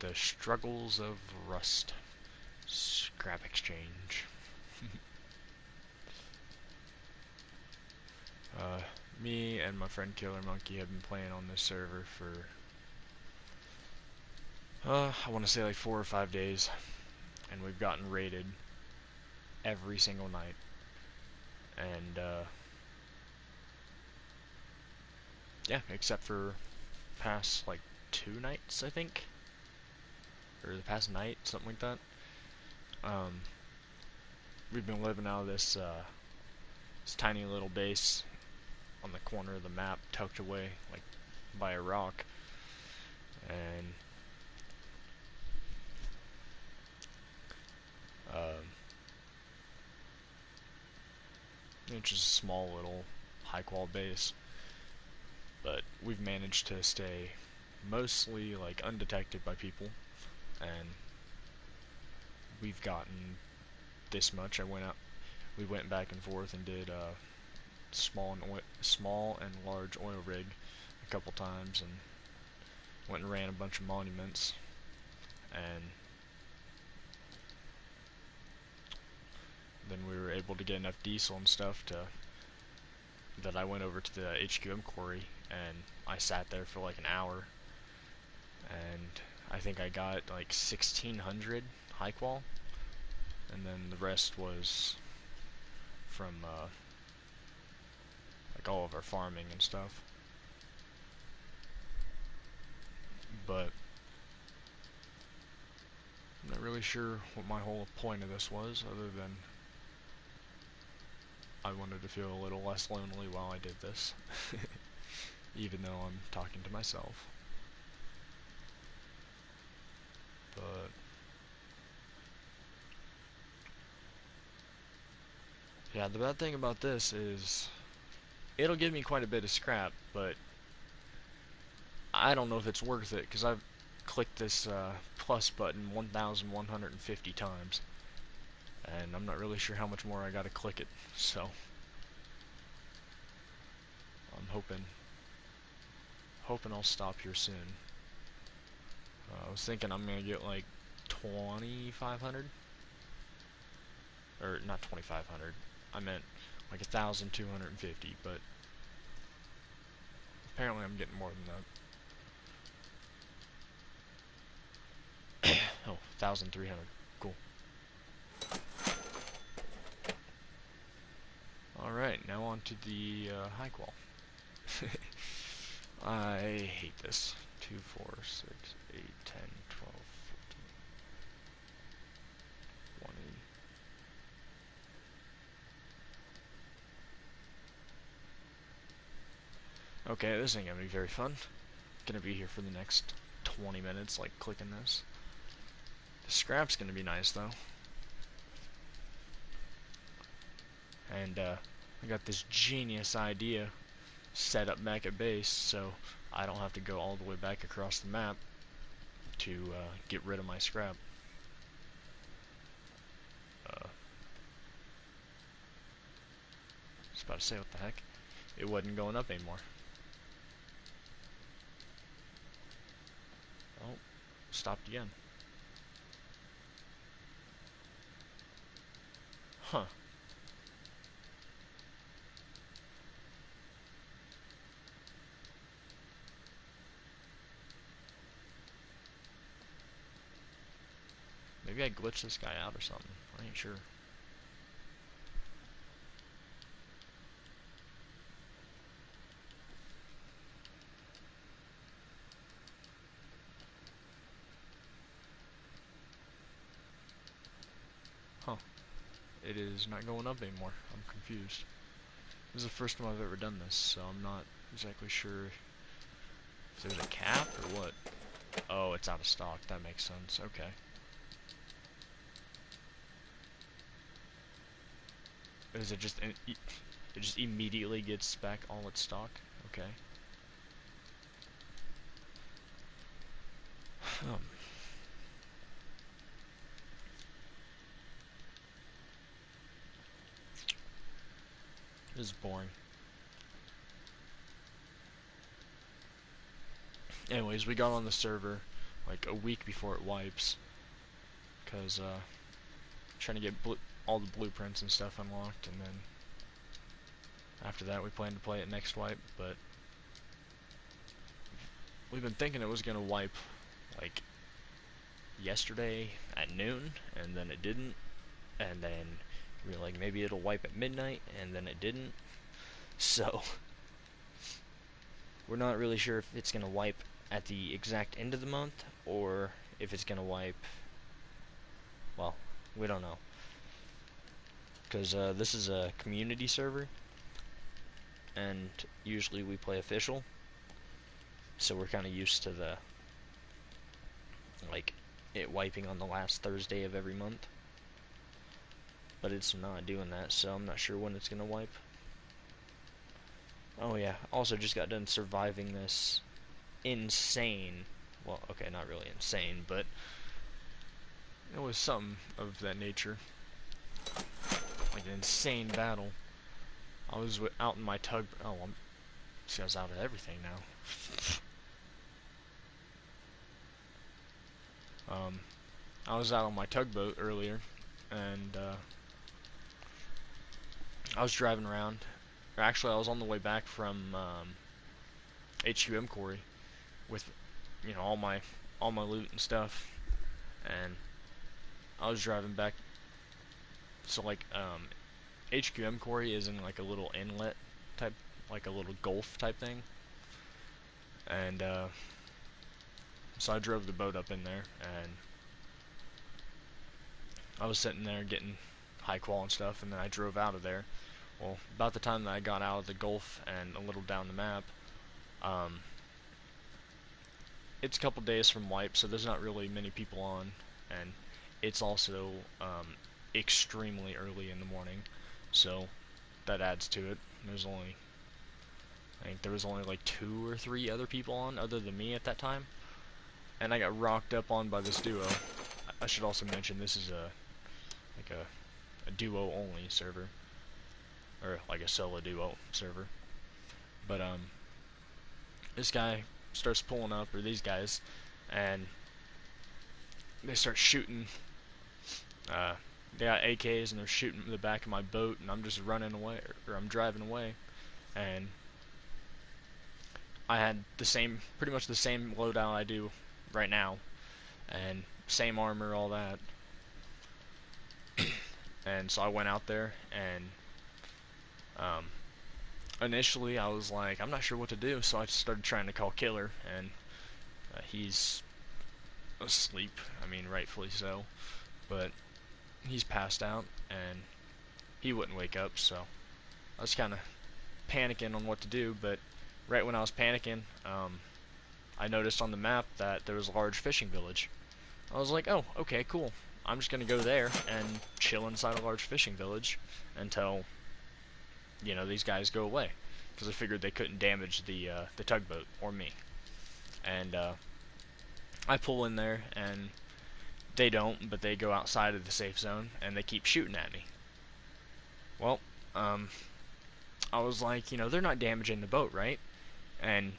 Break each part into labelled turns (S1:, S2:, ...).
S1: The struggles of Rust. Scrap exchange. uh, Me and my friend Killer Monkey have been playing on this server for I want to say like 4 or 5 days, and we've gotten raided every single night. And yeah, except for past like 2 nights, I think, or the past night, something like that. Um, we've been living out of this tiny little base on the corner of the map, tucked away like by a rock, and um, it's just a small little high-qual base. But we've managed to stay mostly like undetected by people, and we've gotten this much. We went back and forth and did small and large oil rig a couple times, and went and ran a bunch of monuments, and then we were able to get enough diesel and stuff to that I went over to the HQM quarry, and I sat there for like an hour, and I think I got like 1600 high qual, and then the rest was from like all of our farming and stuff. But I'm not really sure what my whole point of this was, other than I wanted to feel a little less lonely while I did this, even though I'm talking to myself. But yeah, the bad thing about this is it'll give me quite a bit of scrap, but I don't know if it's worth it, because I've clicked this plus button 1,150 times, and I'm not really sure how much more I gotta click it, so I'm hoping I'll stop here soon. I was thinking I'm gonna get like 2,500, or not 2,500. I meant like 1,250, but apparently I'm getting more than that. Oh, 1,300. Cool. Alright, now on to the high qual. I hate this. 2, 4, 6, 8, 10, 12, 15, 20. Okay, this ain't gonna be very fun. Gonna be here for the next 20 minutes, like clicking this. The scrap's gonna be nice though. And I got this genius idea set up back at base, so I don't have to go all the way back across the map to get rid of my scrap. I was about to say, what the heck? It wasn't going up anymore. Oh, stopped again. Huh. Maybe I glitched this guy out or something. I ain't sure. Huh. It is not going up anymore. I'm confused. This is the first time I've ever done this, so I'm not exactly sure if there's a cap or what. Oh, it's out of stock. That makes sense. Okay. Is it just immediately gets back all its stock? Okay. This is boring. Anyways, we got on the server. like a week before it wipes, because trying to get all the blueprints and stuff unlocked, and then after that we plan to play it next wipe. But we've been thinking it was gonna wipe like yesterday at noon, and then it didn't, and then we were like, maybe it'll wipe at midnight, and then it didn't. So we're not really sure if it's gonna wipe at the exact end of the month, or if it's gonna wipe, well, we don't know, because this is a community server, and usually we play official, so we're kind of used to the, like, it wiping on the last Thursday of every month. But it's not doing that, so I'm not sure when it's gonna wipe. Oh yeah, also just got done surviving this insane, well, okay, not really insane, but it was something of that nature, like an insane battle. I was out in my tug, oh, see, I was out of everything now. I was out on my tugboat earlier, and I was driving around. Or actually, I was on the way back from HQM Quarry with, you know, all my loot and stuff, and I was driving back. So like, HQM Quarry is in like a little inlet type, like a little gulf type thing, and so I drove the boat up in there, and I was sitting there getting high qual and stuff, and then I drove out of there. Well, about the time that I got out of the Gulf and a little down the map, it's a couple days from wipe, so there's not really many people on, and it's also extremely early in the morning, so that adds to it. I think there was only like 2 or 3 other people on other than me at that time, and I got rocked up on by this duo. I should also mention this is a duo only server, or like a solo duo server. But this guy starts pulling up, or these guys, and they start shooting. They got AKs and they're shooting the back of my boat, and I'm just running away, or I'm driving away, and I had pretty much the same loadout I do right now, and same armor, all that. And so I went out there, and initially I was like, I'm not sure what to do, so I started trying to call Killer, and he's asleep. I mean, rightfully so, but he's passed out, and he wouldn't wake up, so I was kind of panicking on what to do. But right when I was panicking, I noticed on the map that there was a large fishing village. I was like, oh, okay, cool. I'm just gonna go there and chill inside a large fishing village until, you know, these guys go away, because I figured they couldn't damage the tugboat or me. And I pull in there, and they don't, but they go outside of the safe zone, and they keep shooting at me. Well, I was like, you know, they're not damaging the boat, right? And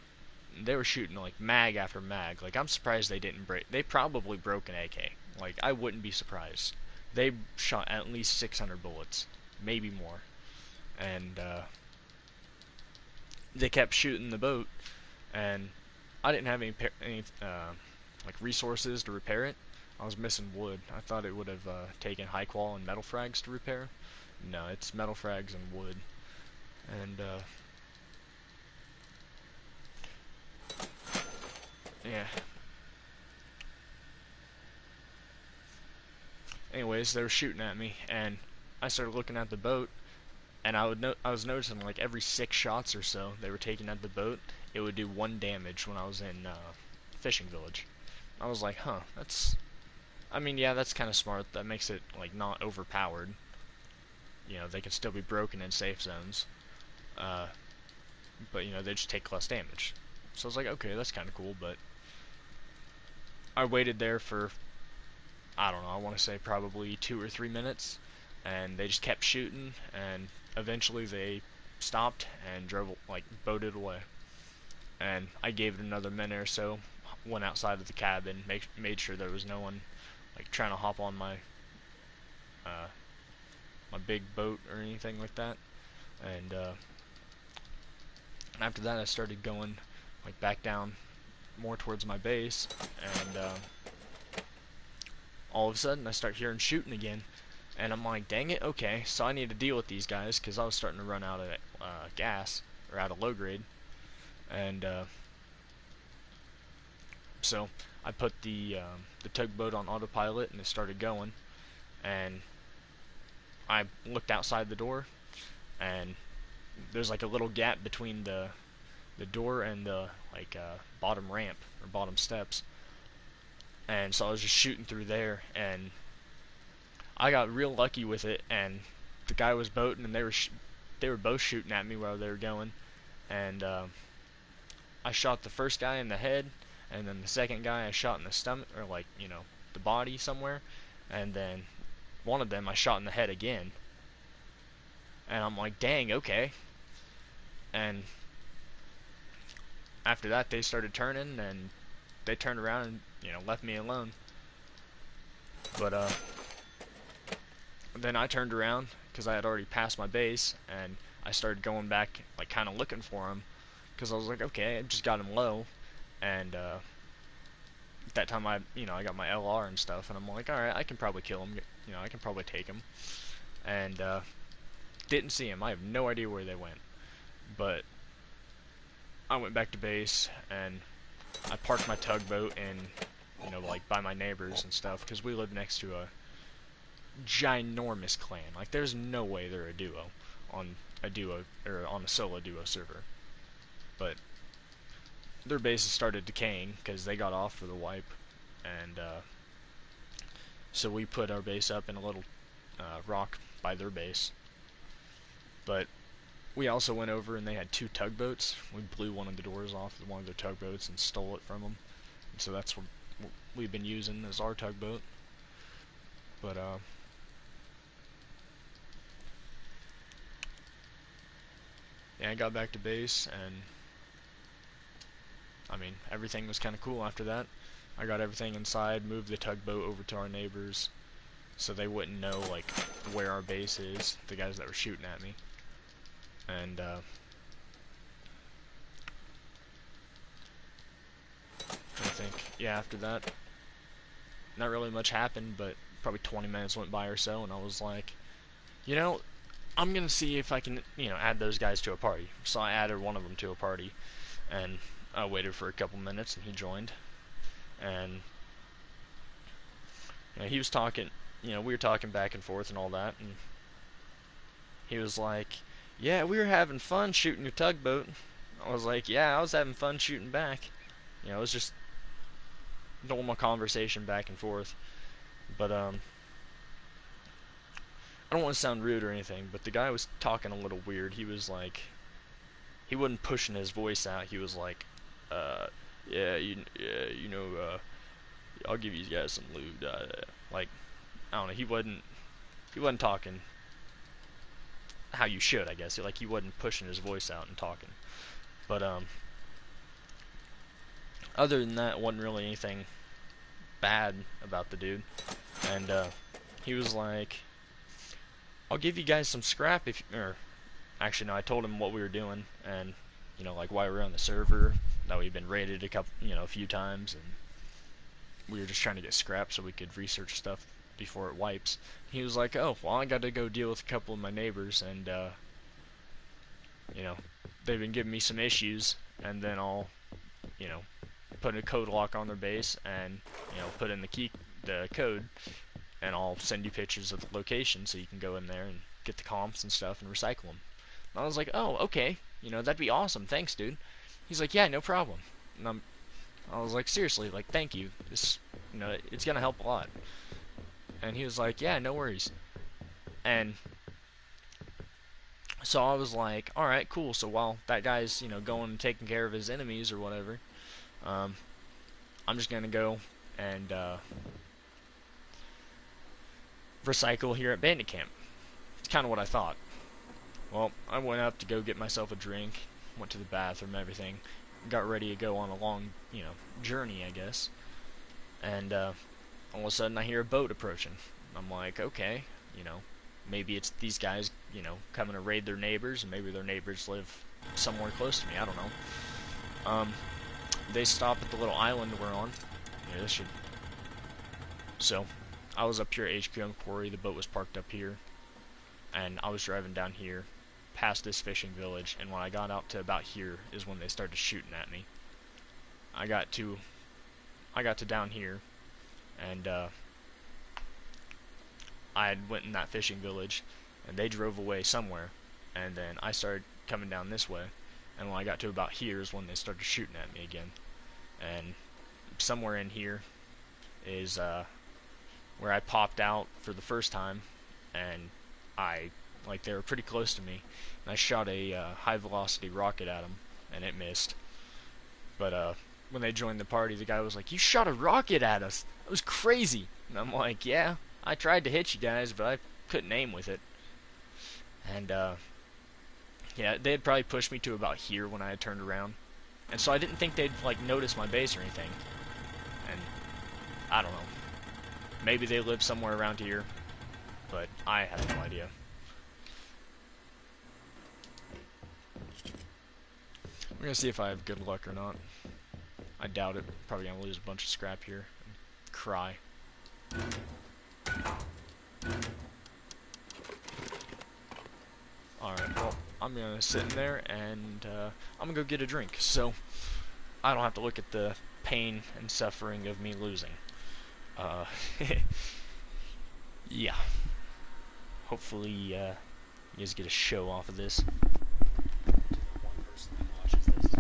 S1: they were shooting like mag after mag. Like, I'm surprised they didn't break. They probably broke an AK. Like, I wouldn't be surprised. They shot at least 600 bullets, maybe more. And they kept shooting the boat, and I didn't have any like resources to repair it. I was missing wood. I thought it would have taken high qual and metal frags to repair. No, it's metal frags and wood. And yeah. Anyways, they were shooting at me, and I started looking at the boat, and I was noticing like every 6 shots or so they were taking at the boat, it would do 1 damage when I was in fishing village. I was like, huh, I mean, yeah, that's kind of smart. That makes it like not overpowered. You know, they can still be broken in safe zones, but you know, they just take less damage. So I was like, okay, that's kind of cool. But I waited there for, I don't know, I want to say probably 2 or 3 minutes, and they just kept shooting, and eventually they stopped and drove, like, boated away. And I gave it another minute or so, went outside of the cabin, made sure there was no one like trying to hop on uh, my big boat or anything like that. And after that, I started going like back down more towards my base, and all of a sudden I start hearing shooting again, and I'm like, dang it, okay, so I need to deal with these guys because I was starting to run out of gas or out of low grade, and so I put the tugboat on autopilot and it started going, and I looked outside the door, and there's like a little gap between the door and the like bottom ramp or bottom steps, and so I was just shooting through there, and I got real lucky with it, and the guy was boating, and they were both shooting at me while they were going, and I shot the first guy in the head, and then the second guy I shot in the stomach, or like, you know, the body somewhere, and then one of them I shot in the head again, and I'm like, dang, okay, and after that they started turning, and they turned around and, you know, left me alone, but then I turned around, because I had already passed my base, and I started going back, like, kind of looking for him, because I was like, okay, I just got him low, and at that time I got my LR and stuff, and I'm like, alright, I can probably kill him, you know, I can probably take him, and didn't see him. I have no idea where they went, but I went back to base, and I parked my tugboat in, you know, like by my neighbors and stuff, because we live next to a ginormous clan. Like, there's no way they're a duo or on a solo duo server, but their bases started decaying because they got off for the wipe, and so we put our base up in a little rock by their base. But we also went over, and they had two tugboats. We blew one of the doors off of one of their tugboats and stole it from them. And so that's what we've been using as our tugboat. But yeah, I got back to base, and I mean, everything was kind of cool after that. I got everything inside, moved the tugboat over to our neighbors, so they wouldn't know like where our base is, the guys that were shooting at me. And I think, yeah, after that, not really much happened, but probably 20 minutes went by or so, and I was like, you know, I'm gonna see if I can, you know, add those guys to a party. So I added one of them to a party, and I waited for a couple minutes, and he joined, and you know, he was talking, you know, we were talking back and forth and all that, and he was like, yeah, we were having fun shooting your tugboat. I was like, yeah, I was having fun shooting back. You know, it was just normal conversation back and forth. But I don't want to sound rude or anything, but the guy was talking a little weird. He was like, he wasn't pushing his voice out. He was like, yeah, you know, I'll give you guys some loot. Like, I don't know. He wasn't talking how you should, I guess. Like, he wasn't pushing his voice out and talking. But other than that, wasn't really anything bad about the dude. And he was like, I'll give you guys some scrap if, or actually no, I told him what we were doing, and you know, like why we were on the server, that we'd been raided a few times, and we were just trying to get scrap so we could research stuff before it wipes. He was like, oh, well, I got to go deal with a couple of my neighbors, and you know, they've been giving me some issues, and then I'll, you know, put a code lock on their base, and you know, put in the code, and I'll send you pictures of the location so you can go in there and get the comps and stuff and recycle them. And I was like, oh, okay, you know, that'd be awesome, thanks, dude. He's like, yeah, no problem. And I was like, seriously, like, thank you. This, you know, it's gonna help a lot. And he was like, yeah, no worries. And so I was like, all right, cool. So while that guy's, you know, going and taking care of his enemies or whatever, I'm just gonna go and recycle here at Bandit Camp. It's kind of what I thought. Well, I went up to go get myself a drink, went to the bathroom, everything, got ready to go on a long, journey, I guess. And all of a sudden, I hear a boat approaching. I'm like, okay, you know, maybe it's these guys, coming to raid their neighbors, and maybe their neighbors live somewhere close to me. I don't know. They stop at the little island we're on. Yeah, this should. So, I was up here at HQM Quarry. The boat was parked up here, and I was driving down here, past this fishing village. And when I got out to about here, is when they started shooting at me. I got to down here, and I went in that fishing village, and they drove away somewhere, and then I started coming down this way, and when I got to about here is when they started shooting at me again. And somewhere in here is where I popped out for the first time, and they were pretty close to me, and I shot a high velocity rocket at them, and it missed. But when they joined the party, the guy was like, "You shot a rocket at us? That was crazy." And I'm like, "Yeah, I tried to hit you guys, but I couldn't aim with it." And yeah, they had probably pushed me to about here when I had turned around, and so I didn't think they'd notice my base or anything. And I don't know, maybe they live somewhere around here, but I had no idea. We're gonna see if I have good luck or not. I doubt it. Probably gonna lose a bunch of scrap here and cry. Alright, well, I'm gonna sit in there and I'm gonna go get a drink, so I don't have to look at the pain and suffering of me losing. Uh, yeah. Hopefully, you guys get a show off of this. One person that watches this.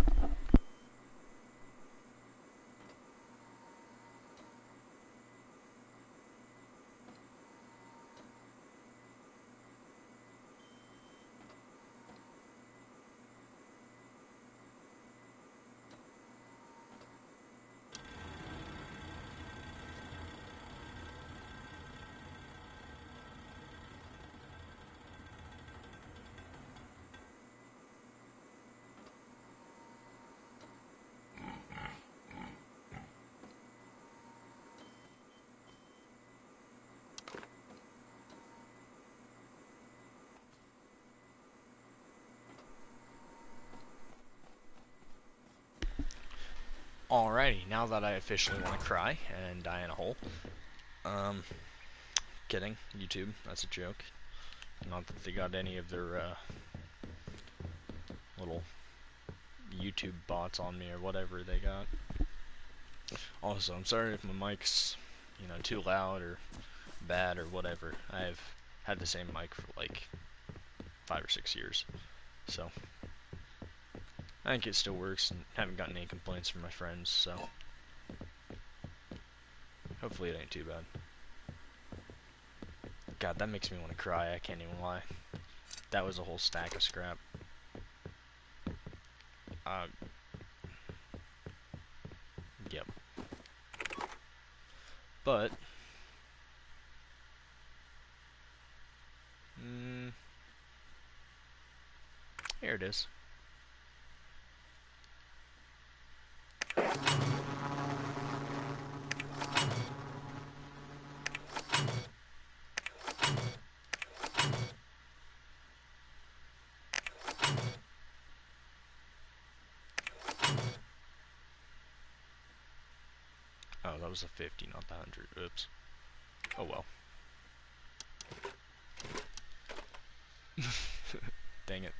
S1: Alrighty, now that I officially want to cry and die in a hole. Kidding, YouTube, that's a joke. Not that they got any of their little YouTube bots on me or whatever they got. Also, I'm sorry if my mic's, too loud or bad or whatever. I've had the same mic for like 5 or 6 years, so I think it still works and haven't gotten any complaints from my friends, so hopefully it ain't too bad. God, that makes me want to cry, I can't even lie. That was a whole stack of scrap. Yep. But here it is. Oh, that was a 50, not the 100. Oops. Oh well. Dang it.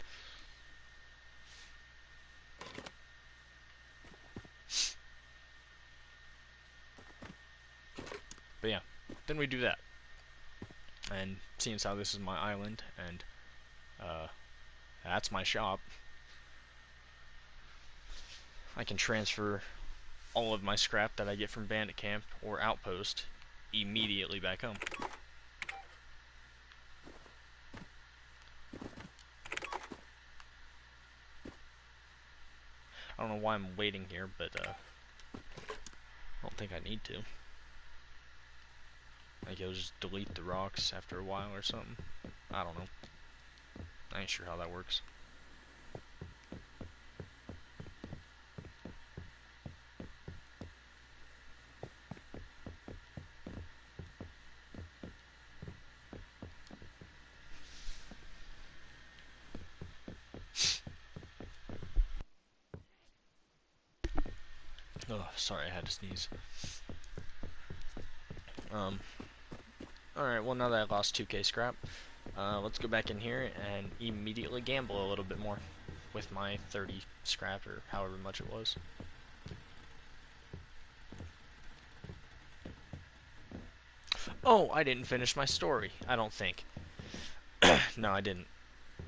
S1: But yeah, then we do that. And seeing as how this is my island, and that's my shop, I can transfer all of my scrap that I get from Bandit Camp or Outpost immediately back home. I don't know why I'm waiting here, but I don't think I need to. Like, it'll just delete the rocks after a while or something. I don't know. I ain't sure how that works. Oh, sorry, I had to sneeze. Alright, well now that I lost 2k scrap, let's go back in here and immediately gamble a little bit more with my 30 scrap or however much it was. Oh, I didn't finish my story, I don't think. No, I didn't.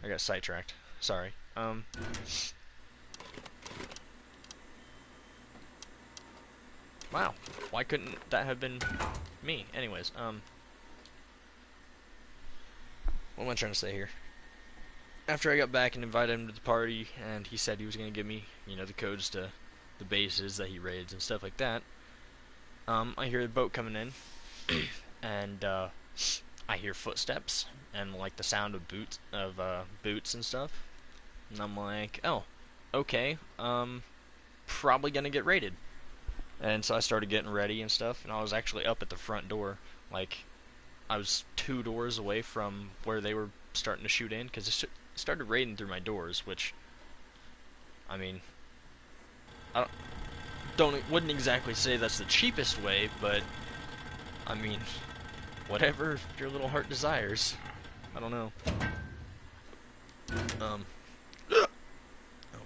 S1: I got sidetracked. Sorry. Wow. Why couldn't that have been me? Anyways, what am I trying to say here? After I got back and invited him to the party, and he said he was going to give me, you know, the codes to the bases that he raids and stuff like that, I hear the boat coming in, and, I hear footsteps, and, like, the sound of boots and stuff, and I'm like, oh, okay, probably going to get raided. And so I started getting ready and stuff, and I was actually up at the front door, like, I was 2 doors away from where they were starting to shoot in, because it started raiding through my doors, which, I mean, I wouldn't exactly say that's the cheapest way, but, I mean, whatever your little heart desires. I don't know. Oh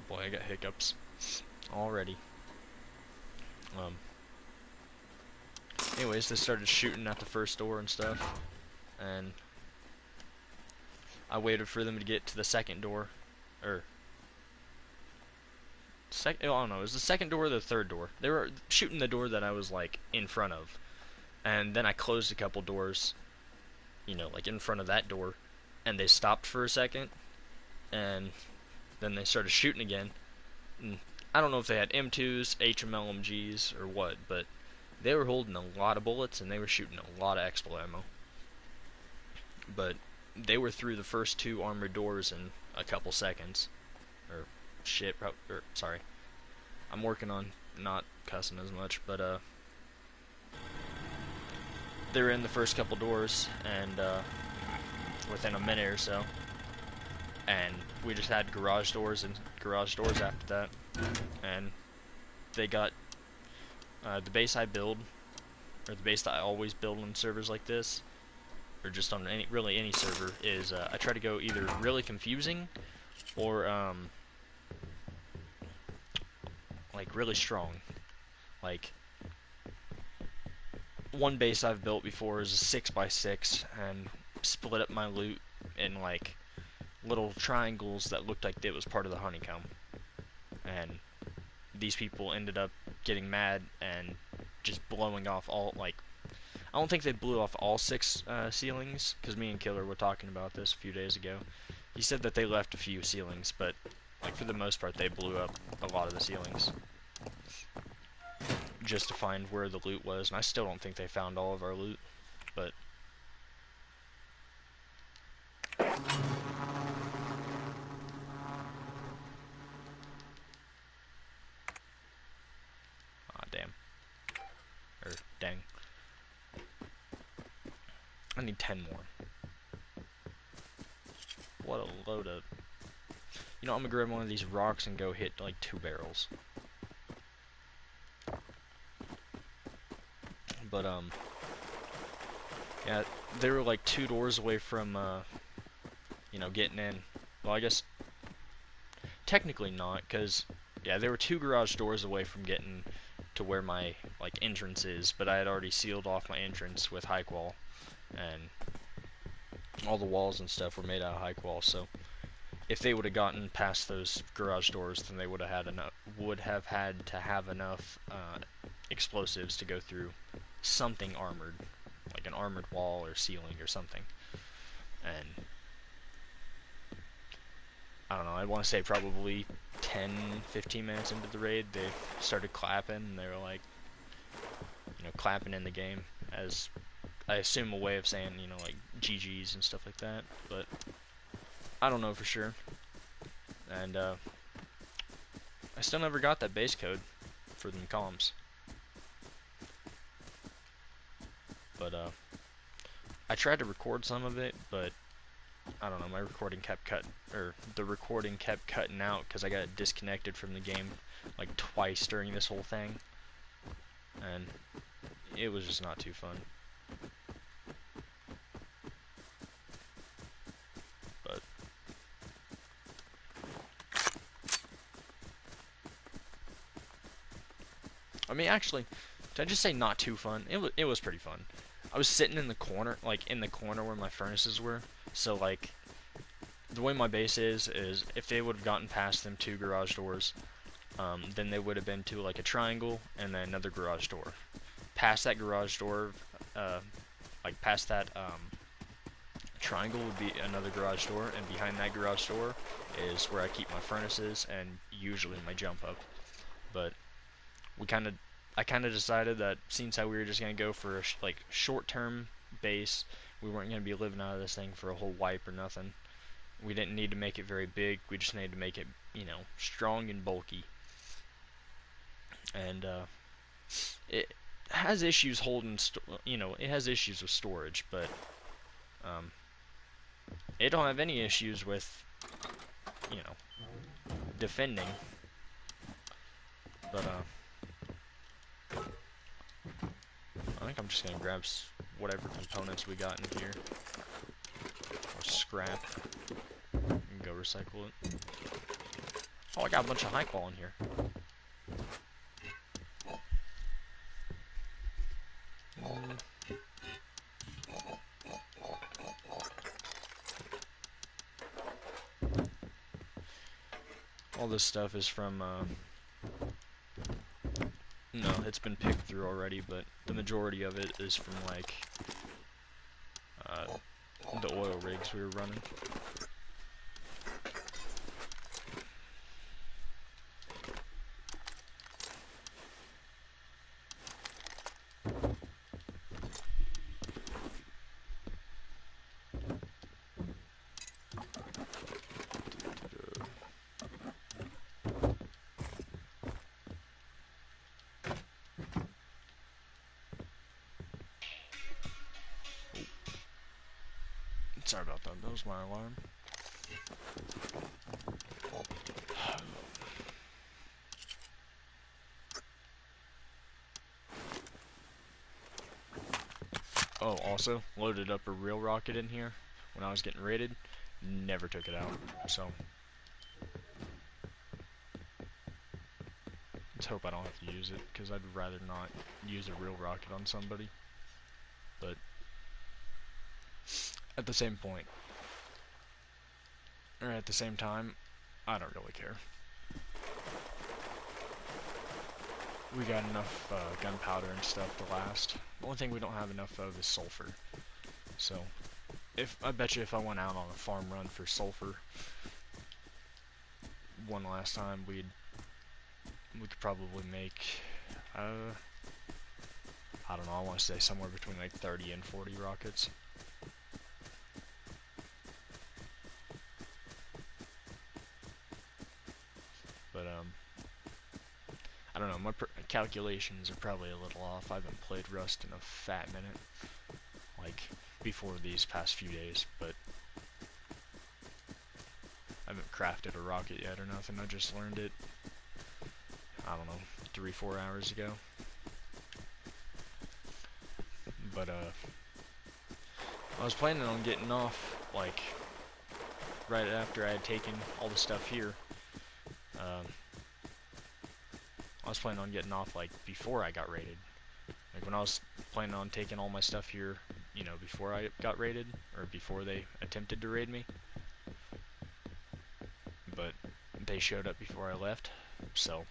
S1: boy, I got hiccups already. Anyways, they started shooting at the first door and stuff, and I waited for them to get to the second door, or I don't know, it was the second door or the third door. They were shooting the door that I was, like, in front of, and then I closed a couple doors, you know, like, in front of that door, and they stopped for a second, and then they started shooting again, and I don't know if they had M2s, HMLMGs, or what, but they were holding a lot of bullets, and they were shooting a lot of expo ammo. But they were through the first 2 armored doors in a couple seconds. Or, shit, sorry. I'm working on not cussing as much, but, they were in the first couple doors, and, within a minute or so. And we just had garage doors and garage doors after that. And they got, the base I build, or the base that I always build on servers like this, or just on really any server, is I try to go either really confusing or like really strong. Like, one base I've built before is a 6x6 and split up my loot in like little triangles that looked like it was part of the honeycomb. And these people ended up getting mad and just blowing off all, like, I don't think they blew off all 6 ceilings, because me and Killer were talking about this a few days ago. He said that they left a few ceilings, but, like, for the most part, they blew up a lot of the ceilings. Just to find where the loot was, and I still don't think they found all of our loot, but... Ah, damn. Or, dang. I need 10 more. What a load of... You know, I'm gonna grab one of these rocks and go hit, like, 2 barrels. But, yeah, they were, like, 2 doors away from, you know, getting in. Well, I guess... Technically not, because, yeah, they were 2 garage doors away from getting to where my, like, entrance is, but I had already sealed off my entrance with high qual, and all the walls and stuff were made out of high qual, so if they would have gotten past those garage doors, then they would have had to have enough explosives to go through something armored, like an armored wall or ceiling or something. And I don't know, I want to say probably 10-15 minutes into the raid, they started clapping, and they were like, you know, clapping in the game as, I assume, a way of saying, you know, like, GG's and stuff like that, but I don't know for sure. And, I still never got that base code for them comms. But, I tried to record some of it, but I don't know, my recording kept the recording kept cutting out because I got disconnected from the game like twice during this whole thing. and it was just not too fun. But I mean, actually, did I just say not too fun? It was pretty fun. I was sitting in the corner, like in the corner where my furnaces were. So like the way my base is if they would have gotten past them two garage doors, then they would have been to like a triangle and then another garage door. Past that garage door, uh, like past that triangle would be another garage door, and behind that garage door is where I keep my furnaces and usually my jump up. But we kind of, I kind of decided that since how we were just gonna go for a like short-term base, we weren't gonna be living out of this thing for a whole wipe or nothing. We didn't need to make it very big. We just needed to make it, strong and bulky. And it has issues holding, it has issues with storage, but um, it don't have any issues with, you know, defending. But I think I'm just gonna grab whatever components we got in here, or scrap, and go recycle it. Oh, I got a bunch of high qual in here. All this stuff is from, no, it's been picked through already, but the majority of it is from, like, uh, the oil rigs we were running. Sorry about that, that was my alarm. Oh, also, loaded up a real rocket in here when I was getting raided. Never took it out, so let's hope I don't have to use it, because I'd rather not use a real rocket on somebody. But at the same point, or at the same time, I don't really care. We got enough gunpowder and stuff to last. The only thing we don't have enough of is sulfur. So, I bet you if I went out on a farm run for sulfur one last time, we could probably make, I don't know, I want to say somewhere between like 30 and 40 rockets. But, I don't know, my calculations are probably a little off. I haven't played Rust in a fat minute, like, before these past few days, but I haven't crafted a rocket yet or nothing. I just learned it, I don't know, 3-4 hours ago. But, I was planning on getting off, like, right after I had taken all the stuff here. I was planning on getting off, like, before I got raided. Like, when I was planning on taking all my stuff here, before I got raided, or before they attempted to raid me. But they showed up before I left, so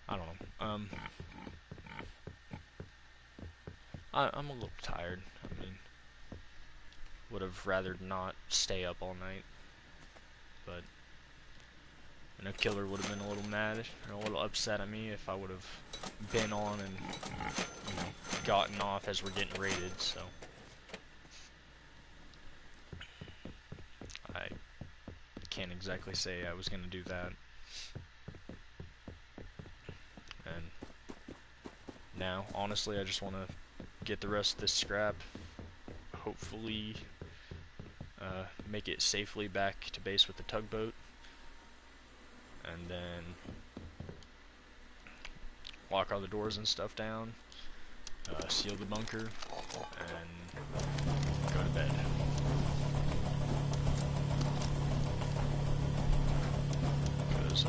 S1: I don't know. I'm a little tired. I mean, would have rather not stay up all night, but I know Killer would have been a little mad or a little upset at me if I would have been on and gotten off as we're getting raided. So I can't exactly say I was gonna do that. And now, honestly, I just want to get the rest of this scrap, hopefully make it safely back to base with the tugboat, and then lock all the doors and stuff down, seal the bunker, and go to bed. Because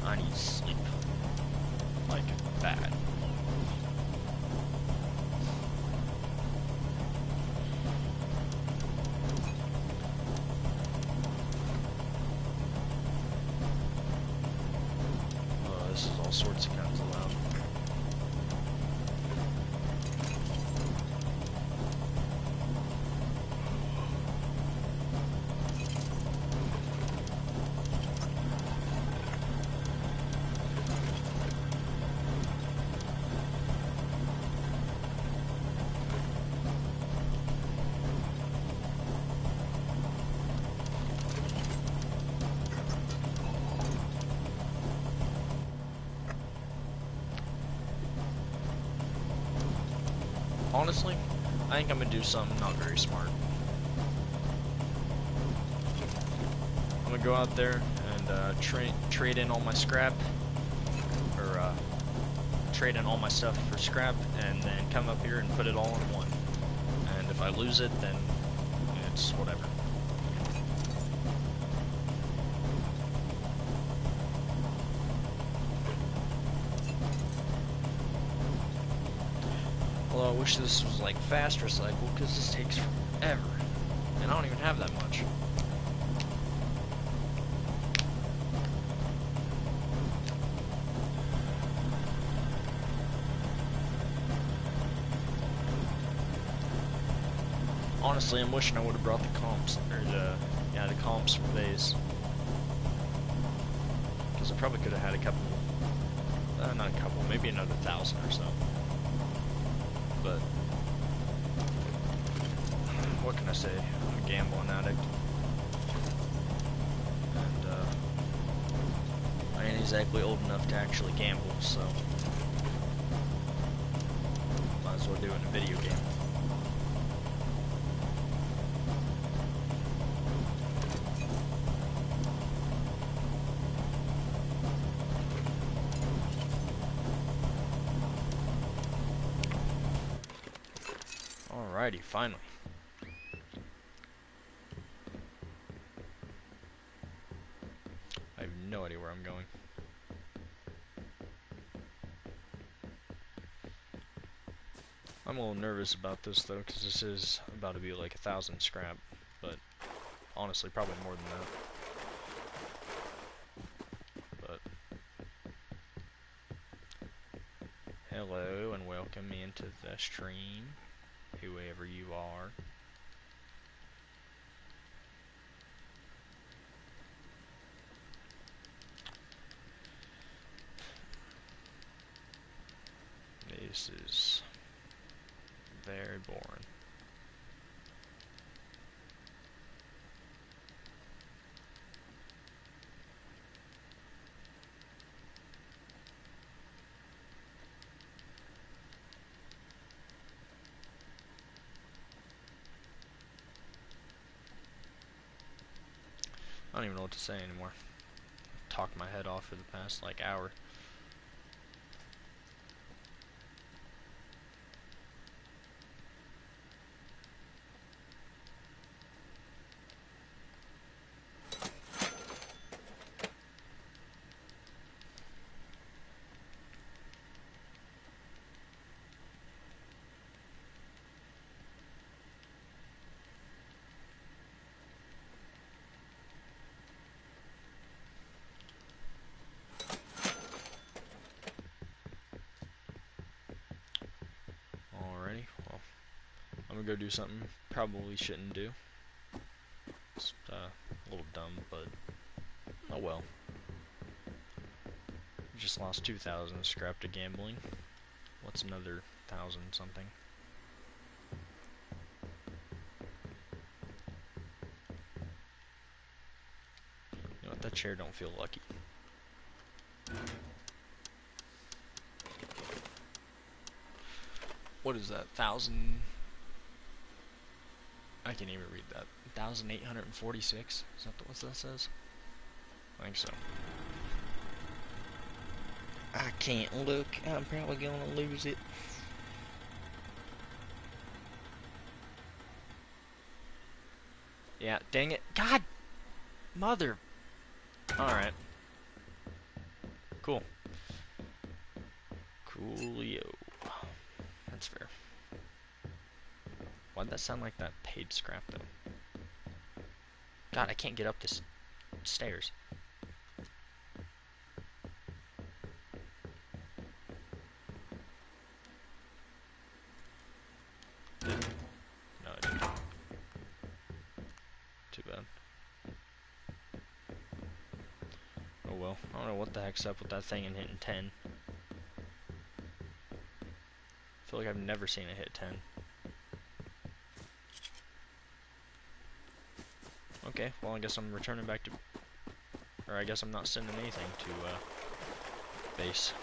S1: I need sleep, like bad. This is all sorts of kinds of loud. Honestly, I think I'm gonna do something not very smart. I'm gonna go out there and trade in all my scrap, or trade in all my stuff for scrap, and then come up here and put it all in one. And if I lose it, then it's whatever. Although I wish this was like fast recycle, because this takes forever, and I don't even have that much. Honestly, I'm wishing I would have brought the comps, or the comps from base, because I probably could have had a couple, not a couple, maybe another 1,000 or so. But what can I say? I'm a gambling addict, and I ain't exactly old enough to actually gamble, so might as well do it in a video game. Alrighty, finally. I have no idea where I'm going. I'm a little nervous about this though, because this is about to be like 1,000 scrap, but honestly, probably more than that. But hello and welcome into the stream, whoever you are. This is very boring. I don't even know what to say anymore. I've talked my head off for the past like hour. Alrighty, well, I'm gonna go do something probably shouldn't do. It's a little dumb, but oh well. Just lost 2,000 scrap to gambling. What's another 1,000 something? You know what, that chair don't feel lucky. What is that, 1,000? I can't even read that. 1,846? Is that what that says? I think so. I can't look. I'm probably gonna lose it. Yeah, dang it. God! Mother! Alright. Cool. Coolio. That's fair. Why'd that sound like that paid scrap, though? God, I can't get up this stairs. No, I didn't. Too bad. Oh well. I don't know what the heck's up with that thing and hitting 10. I feel like I've never seen it hit 10. Okay, well I guess I'm returning back to... Or I guess I'm not sending anything to, base.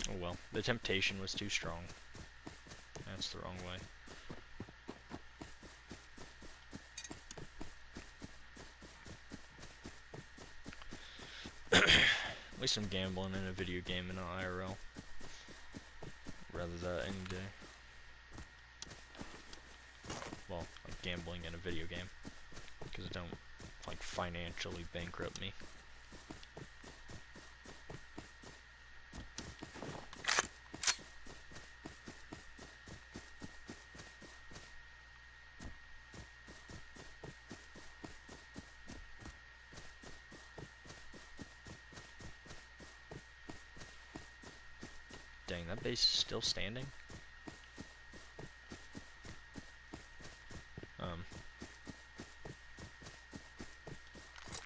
S1: Oh well, the temptation was too strong. That's the wrong way. At least I'm gambling in a video game and not IRL. Rather that any day. Well, like gambling in a video game. Because it don't, like, financially bankrupt me. Dang, that base is still standing?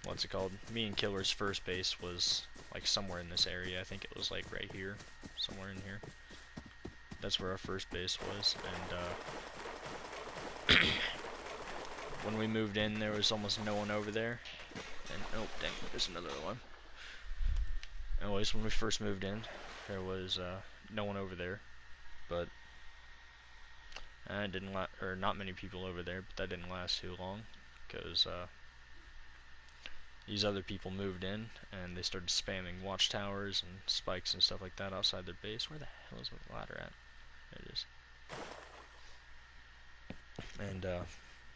S1: What's it called? Me and Killer's first base was, like, somewhere in this area. I think it was, like, right here. Somewhere in here. That's where our first base was, and, when we moved in, there was almost no one over there. And, oh, dang, there's another one. Anyways, when we first moved in, there was, no one over there. But, not many people over there, but that didn't last too long. Because, these other people moved in, and they started spamming watchtowers and spikes and stuff like that outside their base. Where the hell is the ladder at? There it is. And,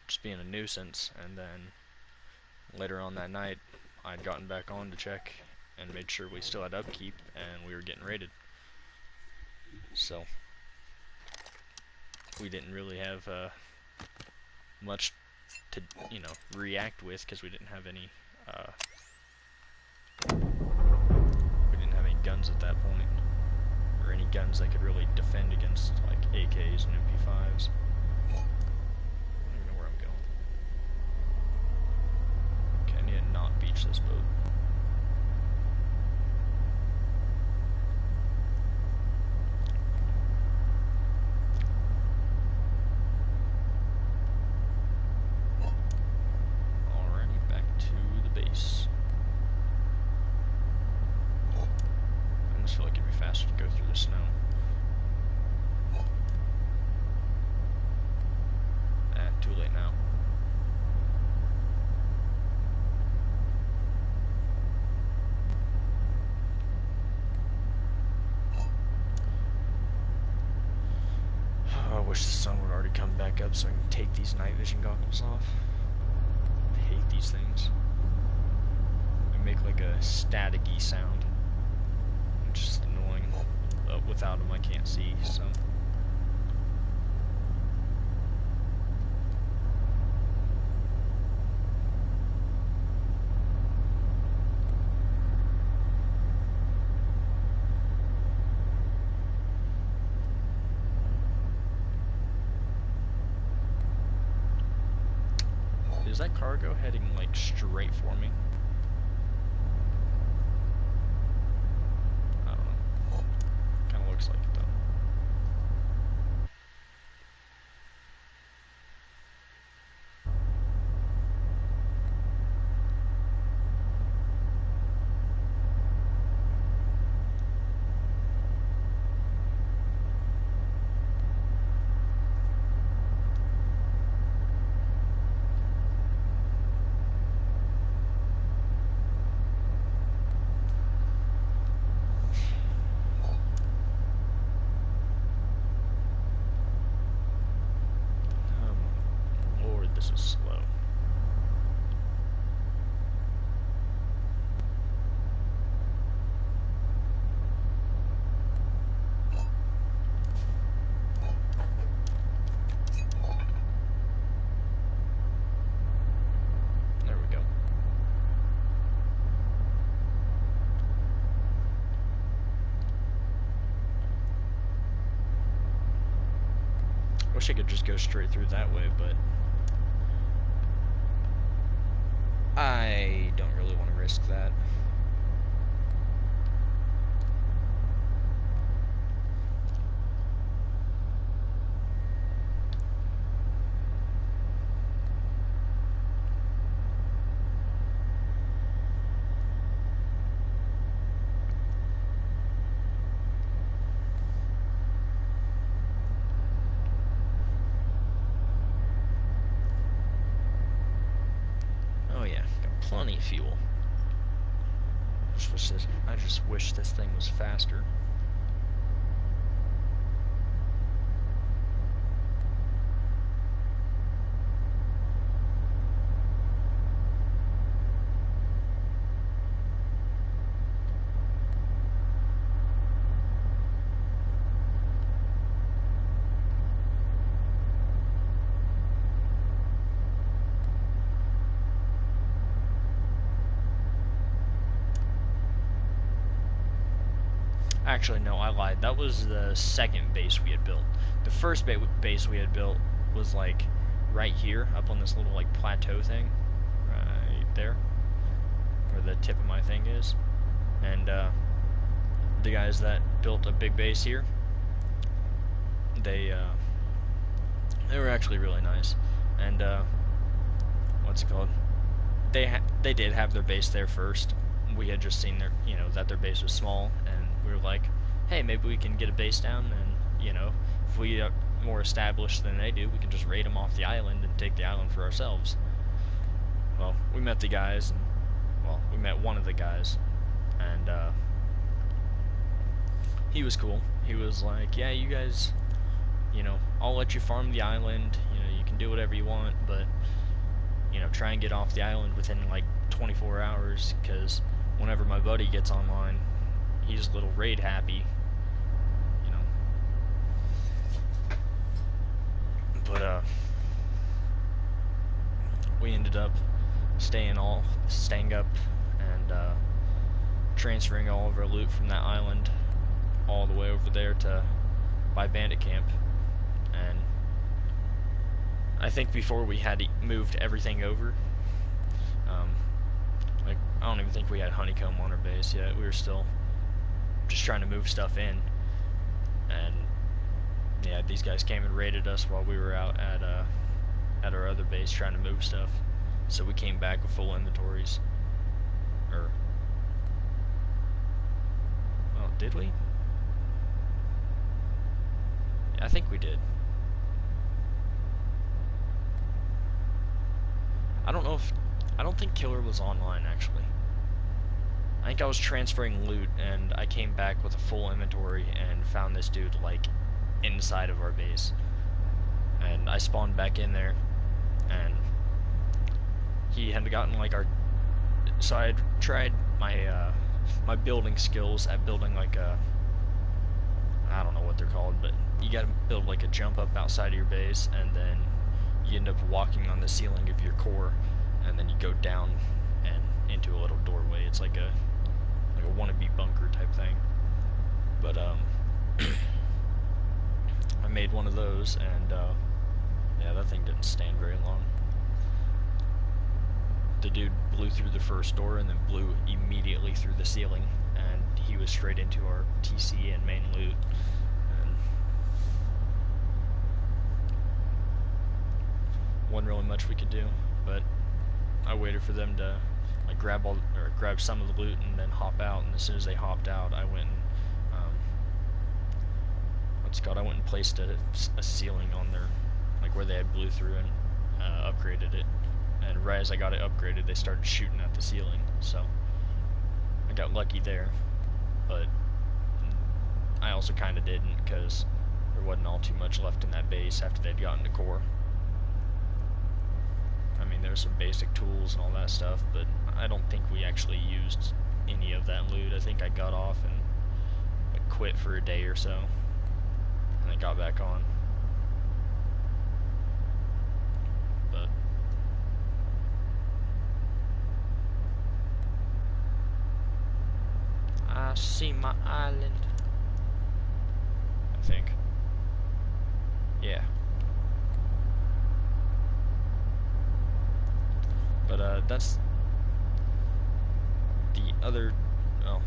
S1: just being a nuisance, and then later on that night, I'd gotten back on to check and made sure we still had upkeep, and we were getting raided. So, we didn't really have, much to, you know, react with, because we didn't have any, guns at that point, or any guns that could really defend against, like, AKs and MP5s. I don't even know where I'm going. Okay, I need to not beach this boat. Alrighty, back to the base. I feel like it'd be faster to go through the snow. Too late now. Oh, I wish the sun would already come back up so I can take these night vision goggles off. I hate these things. They make like a staticky sound. It's just annoying. But without them I can't see, so. Is that cargo heading like straight for me? I don't know. Kind of looks like it though. Wish I could just go straight through that way, but I don't really want to risk that. Oh yeah, got plenty of fuel. I just wish this thing was faster. Actually, no, I lied. That was the second base we had built. The first base we had built was like right here, up on this little like plateau thing, right there, where the tip of my thing is. And the guys that built a big base here, they were actually really nice. And what's it called? They did have their base there first. We had just seen their, that their base was small, and we were like, hey, maybe we can get a base down, and if we are more established than they do, we can just raid them off the island and take the island for ourselves. Well, we met the guys, and we met one of the guys, and he was cool. He was like, yeah, you guys, I'll let you farm the island, you can do whatever you want, but try and get off the island within like 24 hours, because whenever my buddy gets online, he's a little raid happy, But we ended up staying up and transferring all of our loot from that island all the way over there to by Bandit Camp. And I think before we had moved everything over, like, I don't even think we had honeycomb on our base yet. We were still just trying to move stuff in, and yeah, these guys came and raided us while we were out at our other base trying to move stuff. So we came back with full inventories. Well, did we? Yeah, I think we did. I don't think Killer was online, actually. I think I was transferring loot, and I came back with a full inventory and found this dude, like, inside of our base. And I spawned back in there, and he had gotten, like, so I had tried my, my building skills at building, like, I don't know what they're called, but you gotta build, like, a jump up outside of your base, and then you end up walking on the ceiling of your core, and then you go down and into a little doorway. It's like a wannabe bunker type thing. But I made one of those, and yeah, that thing didn't stand very long. The dude blew through the first door and then blew immediately through the ceiling, and he was straight into our TC and main loot. And wasn't really much we could do, but I waited for them to like grab some of the loot and then hop out. And as soon as they hopped out, I went and I went and placed a ceiling on their, like, where they had blew through, and upgraded it. And right as I got it upgraded, they started shooting at the ceiling. So I got lucky there, but I also kind of didn't, because there wasn't all too much left in that base after they'd gotten to core. I mean, there's some basic tools and all that stuff, but I don't think we actually used any of that loot. I think I got off and like, quit for a day or so, and I got back on. But I see my island, I think. Yeah. But that's the other. Oh,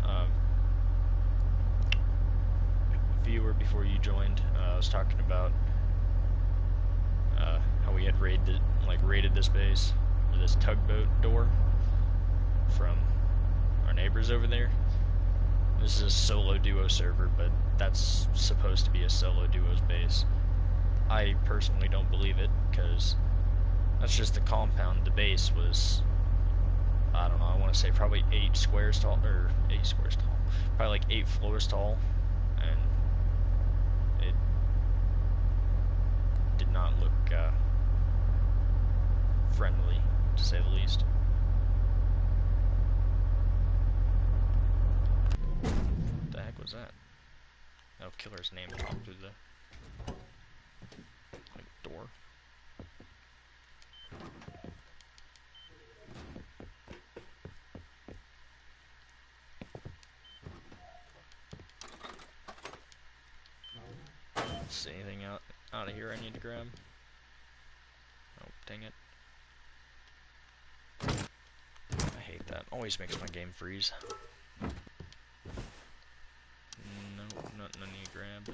S1: uh, viewer, before you joined, I was talking about how we had raided this base, or this tugboat door from our neighbors over there. This is a solo duo server, but that's supposed to be a solo duo's base. I personally don't believe it, because that's just the compound. The base was, I don't know, I want to say probably 8 squares tall, or 8 squares tall, probably like 8 floors tall, and it did not look friendly, to say the least. What the heck was that? Oh, killer's name popped through the door. See anything out of here I need to grab? Oh, dang it. I hate that. Always makes my game freeze. Nope, nothing I need to grab.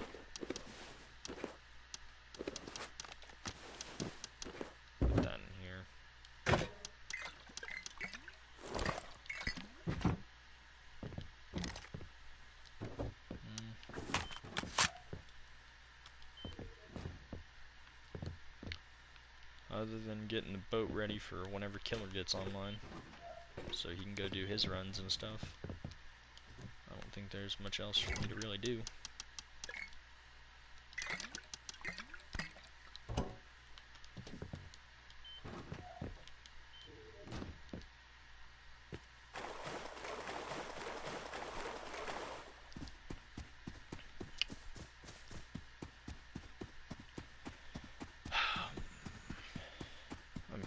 S1: Put that in here. Other than getting the boat ready for whenever Killer gets online, so he can go do his runs and stuff, I don't think there's much else for me to really do. I'm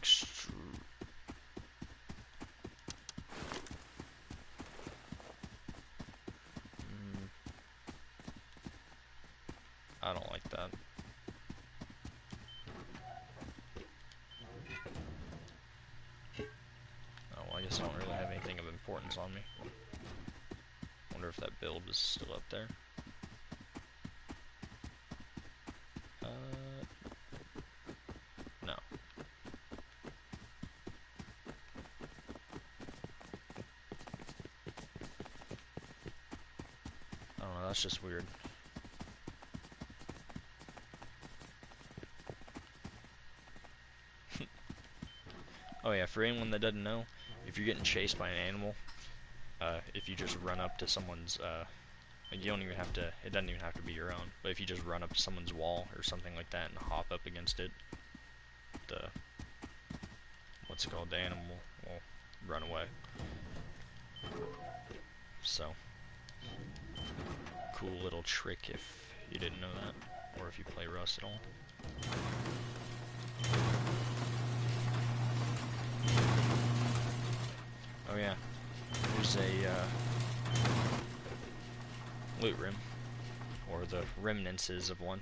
S1: I don't like that. Oh, well, I guess I don't really have anything of importance on me. Wonder if that build is still up there. No. I don't know, that's just weird. Oh yeah, for anyone that doesn't know, if you're getting chased by an animal, if you just run up to someone's, like you don't even have to, it doesn't even have to be your own, but if you just run up to someone's wall or something like that and hop up against it, what's it called, the animal will run away. So, cool little trick if you didn't know that, or if you play Rust at all. Oh yeah, there's a loot room, or the remnants of one.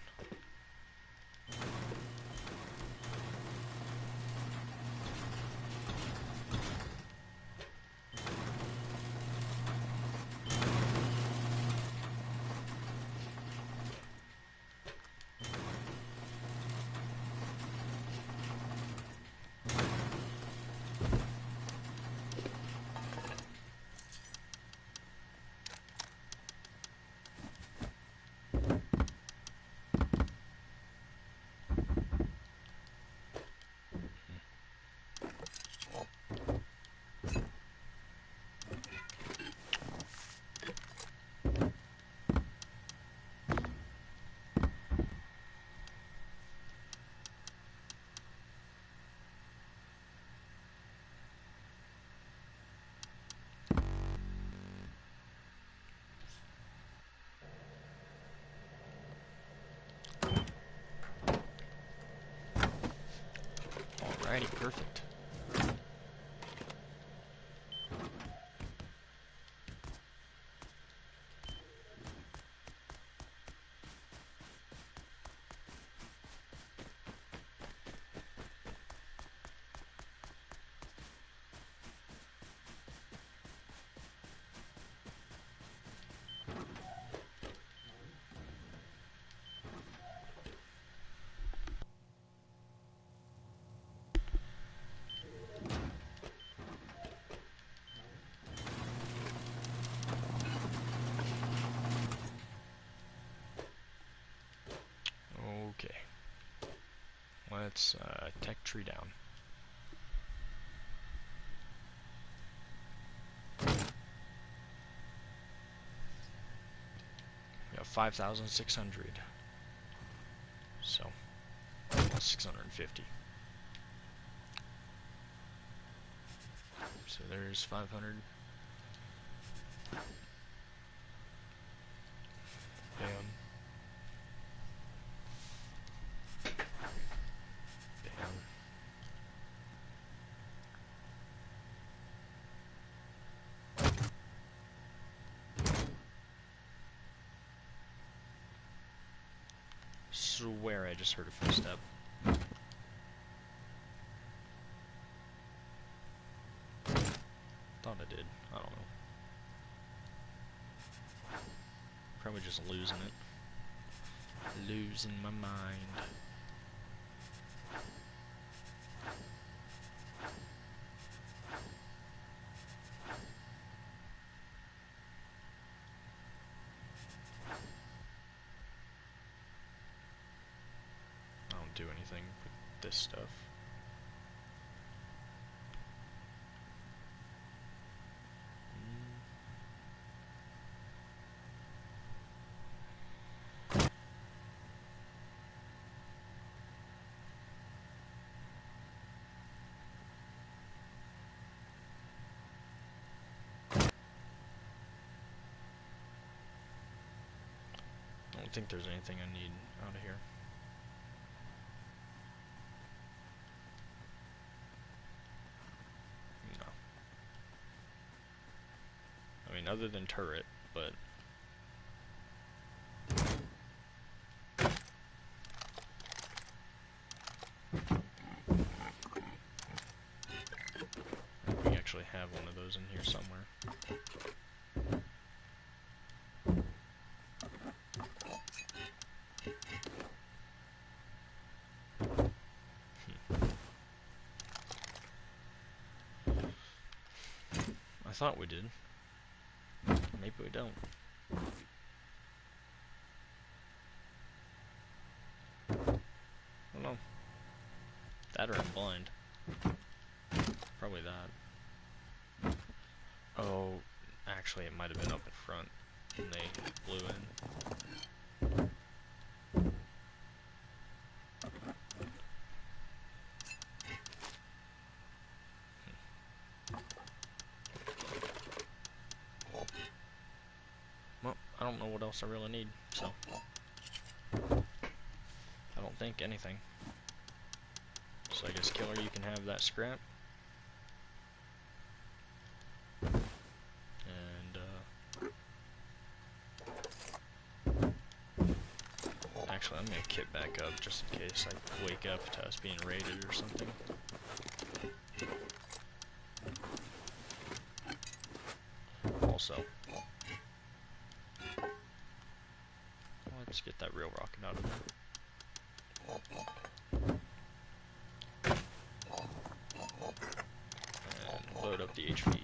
S1: Alrighty, perfect. let's tech tree down. We have 5,600. So 650. So there's 500. Bam. Bam. Swear I just heard a footstep. Thought I did. I don't know. Probably just losing it. Losing my mind. I don't do anything with this stuff. I don't think there's anything I need out of here. No. I mean, other than turret, but... we actually have one of those in here somewhere. I thought we did. Maybe we don't. I don't know. That or I'm blind. Probably that. Oh, actually it might have been up in front and they blew in. Well, I don't know what else I really need, so I don't think anything. So I guess Killer, you can have that scrap. And actually I'm gonna kit back up just in case I wake up to us being raided or something. Also, let's get that real rocket out of there. And load up the HV.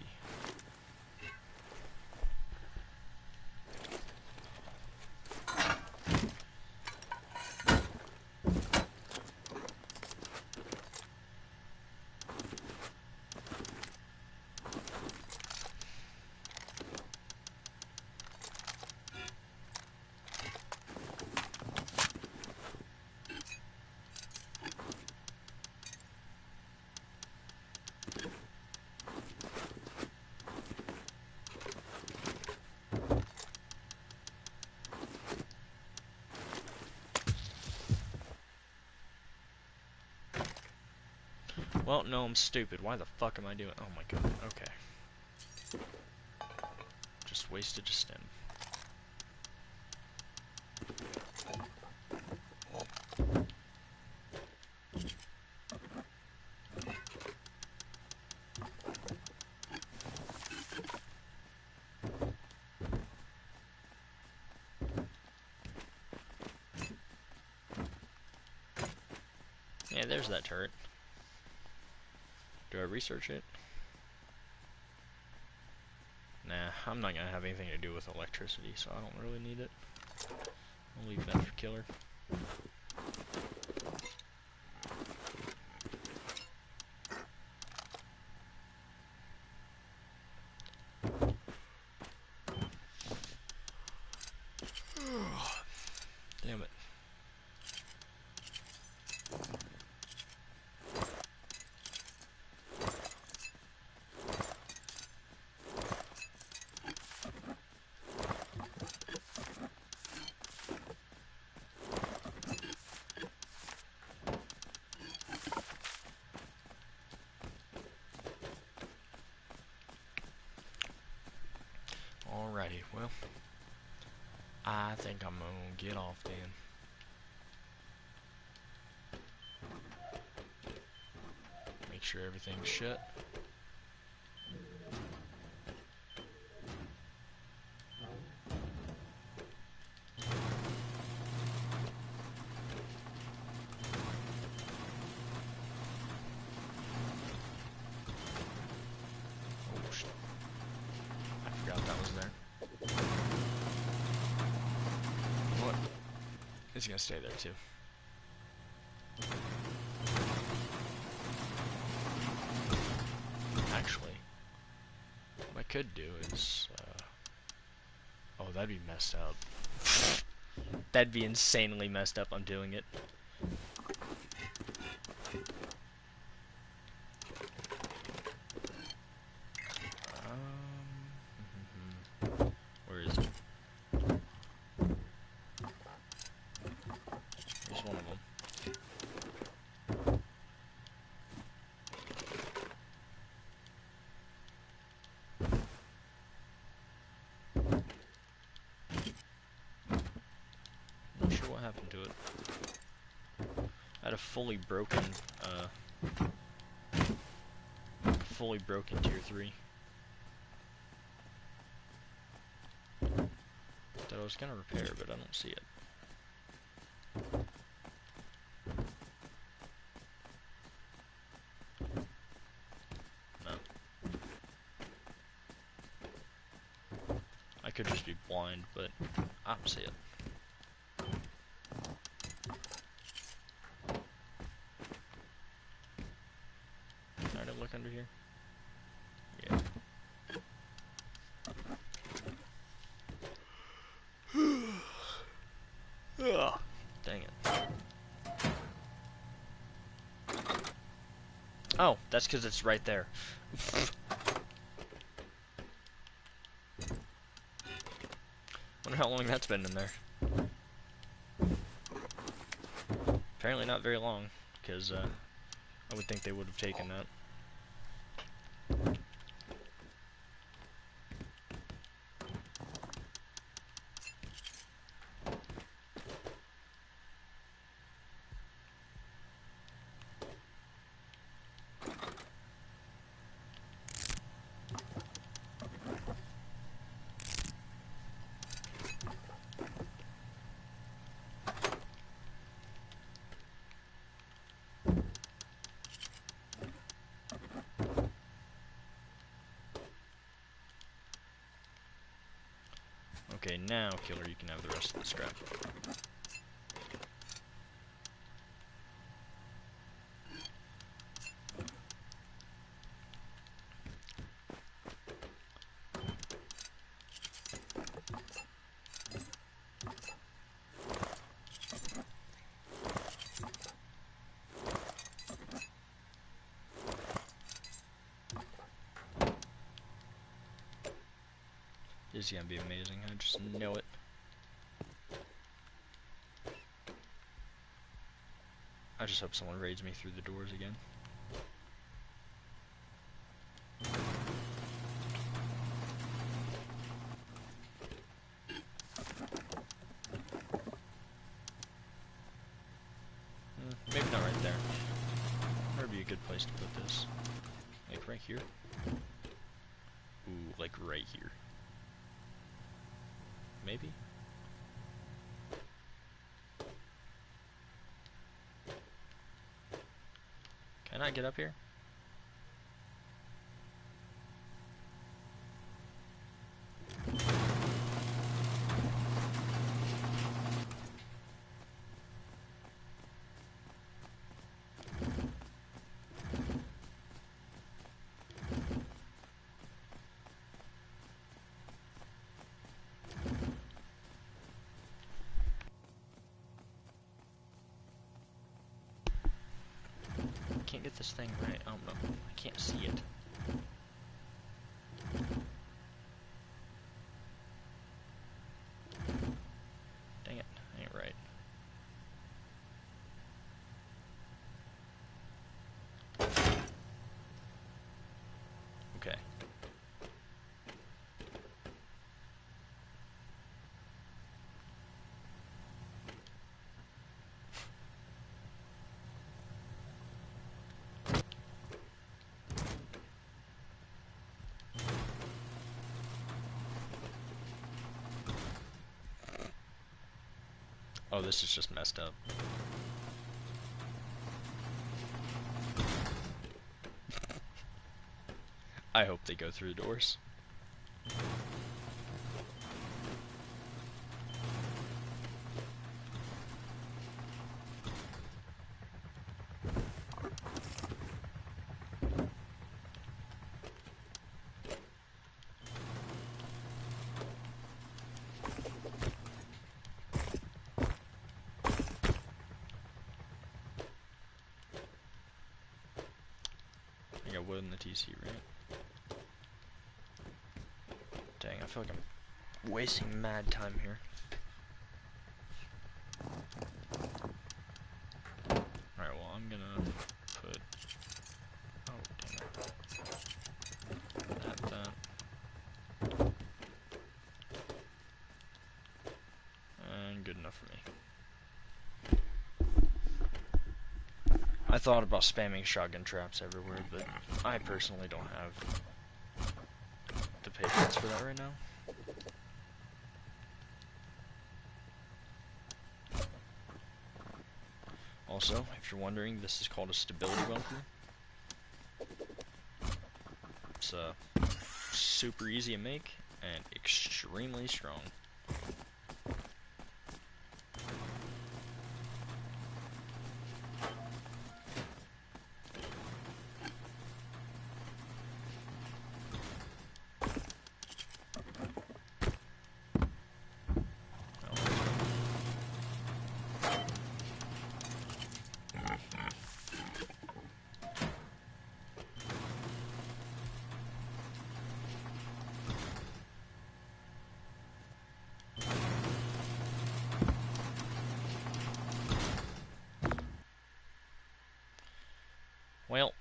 S1: Well, no, I'm stupid. Why the fuck am I doing? Oh my god. Okay. Just wasted a stem. Yeah, there's that turret. Do I research it? Nah, I'm not gonna have anything to do with electricity, so I don't really need it. I'll leave that for Killer. Alrighty, well, I think I'm gonna get off then. Make sure everything's shut. Oh shit. I forgot that was there. What? It's gonna stay there too. Actually, what I could do is, oh, that'd be messed up. That'd be insanely messed up. I'm doing it. Where is it? There's one of them. Not sure what happened to it. I had a fully broken tier 3. That I was gonna repair, but I don't see it. No. I could just be blind, but I don't see it. Can I look under here? Yeah. Ugh, dang it. Oh, that's because it's right there. Wonder how long that's been in there. Apparently not very long, because I would think they would have taken that. Okay, now, Killer, you can have the rest of the scrap. This is gonna be amazing, I just know it. I just hope someone raids me through the doors again. Maybe not right there. That would be a good place to put this. Like right here? Ooh, like right here. Maybe? Can I get up here? Can't get this thing right. Oh no, I can't see it. Dang it, ain't right. Okay. Oh, this is just messed up. I hope they go through the doors. I got wood in the TC, right? Dang, I feel like I'm wasting mad time here. Alright, well, I'm gonna put... Oh, damn it. That. And good enough for me. I thought about spamming shotgun traps everywhere, but I personally don't have the patience for that right now. Also, if you're wondering, this is called a stability bunker. It's super easy to make and extremely strong. Well,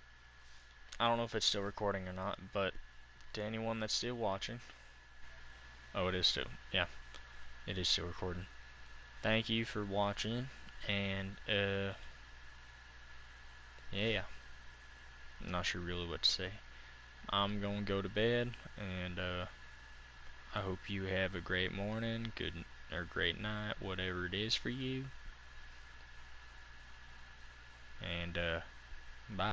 S1: I don't know if it's still recording or not, but to anyone that's still watching... Oh, it is still. Yeah, it is still recording. Thank you for watching, and, yeah. I'm not sure really what to say. I'm gonna go to bed, and, I hope you have a great morning, or great night, whatever it is for you. And,